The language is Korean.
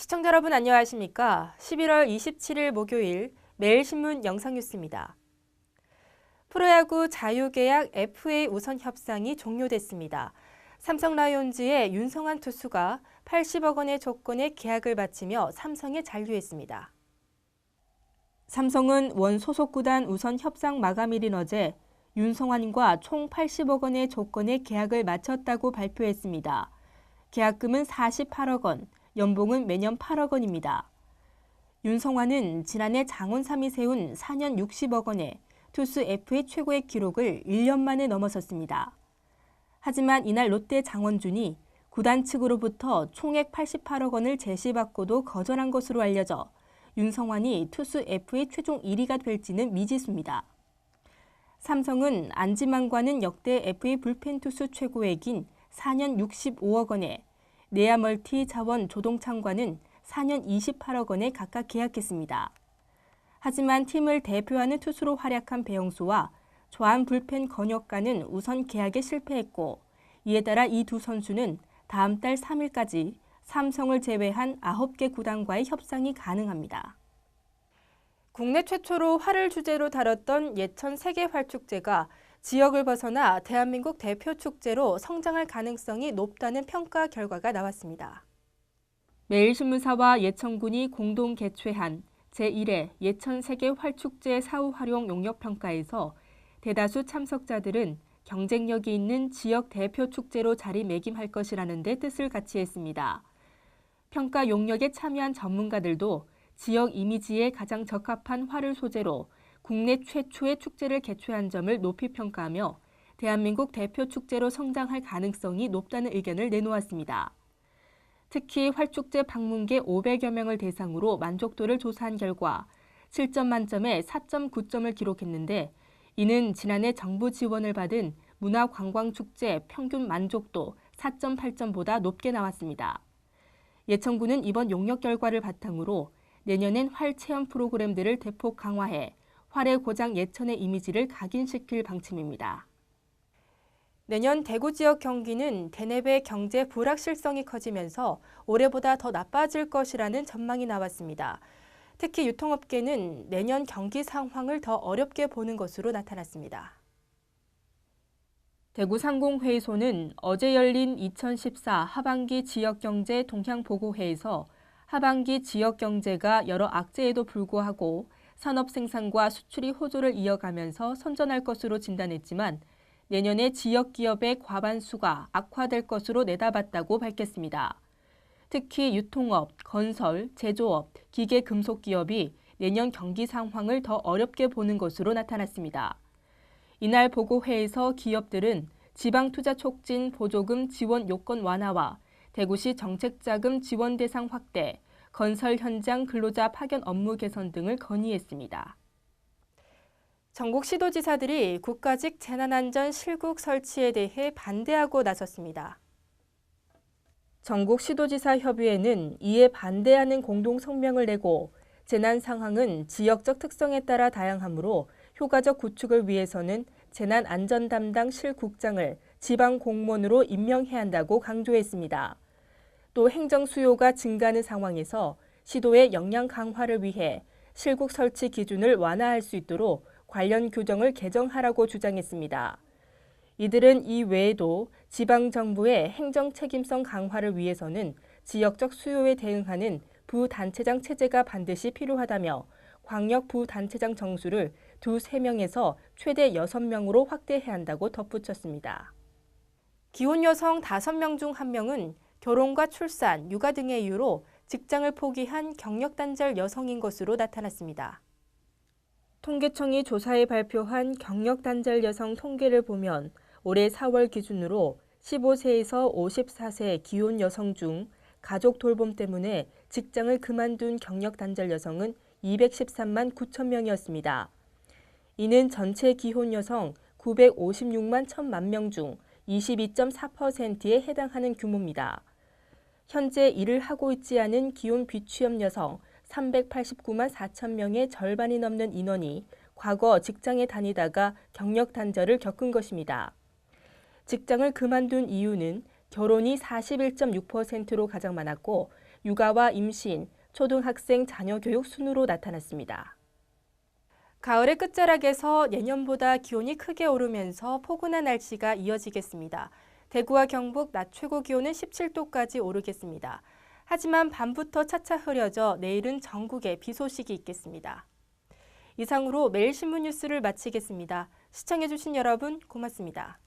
시청자 여러분 안녕하십니까? 11월 27일 목요일 매일신문 영상뉴스입니다. 프로야구 자유계약 FA 우선 협상이 종료됐습니다. 삼성 라이온즈의 윤성환 투수가 80억 원의 조건에 계약을 바치며 삼성에 잔류했습니다. 삼성은 원 소속 구단 우선 협상 마감일인 어제 윤성환과 총 80억 원의 조건에 계약을 마쳤다고 발표했습니다. 계약금은 48억 원, 연봉은 매년 8억 원입니다. 윤성환은 지난해 장원삼이 세운 4년 60억 원의 투수 FA 최고의 기록을 1년 만에 넘어섰습니다. 하지만 이날 롯데 장원준이 구단 측으로부터 총액 88억 원을 제시받고도 거절한 것으로 알려져 윤성환이 투수 FA 최종 1위가 될지는 미지수입니다. 삼성은 안지만과는 역대 FA 불펜 투수 최고액인 4년 65억 원에 내야 멀티 자원 조동창과는 4년 28억 원에 각각 계약했습니다. 하지만 팀을 대표하는 투수로 활약한 배영수와 좌완 불펜 건혁가는 우선 계약에 실패했고 이에 따라 이 두 선수는 다음 달 3일까지 삼성을 제외한 9개 구단과의 협상이 가능합니다. 국내 최초로 활을 주제로 다뤘던 예천 세계활축제가 지역을 벗어나 대한민국 대표 축제로 성장할 가능성이 높다는 평가 결과가 나왔습니다. 매일신문사와 예천군이 공동 개최한 제1회 예천 세계활축제 사후 활용 용역 평가에서 대다수 참석자들은 경쟁력이 있는 지역 대표 축제로 자리매김할 것이라는 데 뜻을 같이 했습니다. 평가 용역에 참여한 전문가들도 지역 이미지에 가장 적합한 활을 소재로 국내 최초의 축제를 개최한 점을 높이 평가하며 대한민국 대표 축제로 성장할 가능성이 높다는 의견을 내놓았습니다. 특히 활축제 방문객 500여 명을 대상으로 만족도를 조사한 결과 7점 만점에 4.9점을 기록했는데 이는 지난해 정부 지원을 받은 문화관광축제 평균 만족도 4.8점보다 높게 나왔습니다. 예천군은 이번 용역 결과를 바탕으로 내년엔 활 체험 프로그램들을 대폭 강화해 활의 고장 예천의 이미지를 각인시킬 방침입니다. 내년 대구 지역 경기는 대내외 경제 불확실성이 커지면서 올해보다 더 나빠질 것이라는 전망이 나왔습니다. 특히 유통업계는 내년 경기 상황을 더 어렵게 보는 것으로 나타났습니다. 대구상공회의소는 어제 열린 2014 하반기 지역경제 동향보고회에서 하반기 지역경제가 여러 악재에도 불구하고 산업 생산과 수출이 호조를 이어가면서 선전할 것으로 진단했지만 내년에 지역 기업의 과반수가 악화될 것으로 내다봤다고 밝혔습니다. 특히 유통업, 건설, 제조업, 기계 금속 기업이 내년 경기 상황을 더 어렵게 보는 것으로 나타났습니다. 이날 보고회에서 기업들은 지방투자 촉진 보조금 지원 요건 완화와 대구시 정책자금 지원 대상 확대, 건설 현장 근로자 파견 업무 개선 등을 건의했습니다. 전국 시도지사들이 국가직 재난안전 실국 설치에 대해 반대하고 나섰습니다. 전국 시도지사 협의회는 이에 반대하는 공동 성명을 내고 재난 상황은 지역적 특성에 따라 다양하므로 효과적 구축을 위해서는 재난안전 담당 실국장을 지방 공무원으로 임명해야 한다고 강조했습니다. 또 행정 수요가 증가하는 상황에서 시도의 역량 강화를 위해 실국 설치 기준을 완화할 수 있도록 관련 규정을 개정하라고 주장했습니다. 이들은 이 외에도 지방정부의 행정 책임성 강화를 위해서는 지역적 수요에 대응하는 부단체장 체제가 반드시 필요하다며 광역 부단체장 정수를 2~3명에서 최대 6명으로 확대해야 한다고 덧붙였습니다. 기혼 여성 5명 중 1명은 결혼과 출산, 육아 등의 이유로 직장을 포기한 경력 단절 여성인 것으로 나타났습니다. 통계청이 조사에 발표한 경력 단절 여성 통계를 보면 올해 4월 기준으로 15세에서 54세 기혼 여성 중 가족 돌봄 때문에 직장을 그만둔 경력 단절 여성은 213만 9천 명이었습니다. 이는 전체 기혼 여성 956만 1천만 명 중 22.4%에 해당하는 규모입니다. 현재 일을 하고 있지 않은 기혼 비취업 여성 389만 4천 명의 절반이 넘는 인원이 과거 직장에 다니다가 경력 단절을 겪은 것입니다. 직장을 그만둔 이유는 결혼이 41.6%로 가장 많았고 육아와 임신, 초등학생 자녀 교육 순으로 나타났습니다. 가을의 끝자락에서 예년보다 기온이 크게 오르면서 포근한 날씨가 이어지겠습니다. 대구와 경북 낮 최고 기온은 17도까지 오르겠습니다. 하지만 밤부터 차차 흐려져 내일은 전국에 비 소식이 있겠습니다. 이상으로 매일신문 뉴스를 마치겠습니다. 시청해주신 여러분 고맙습니다.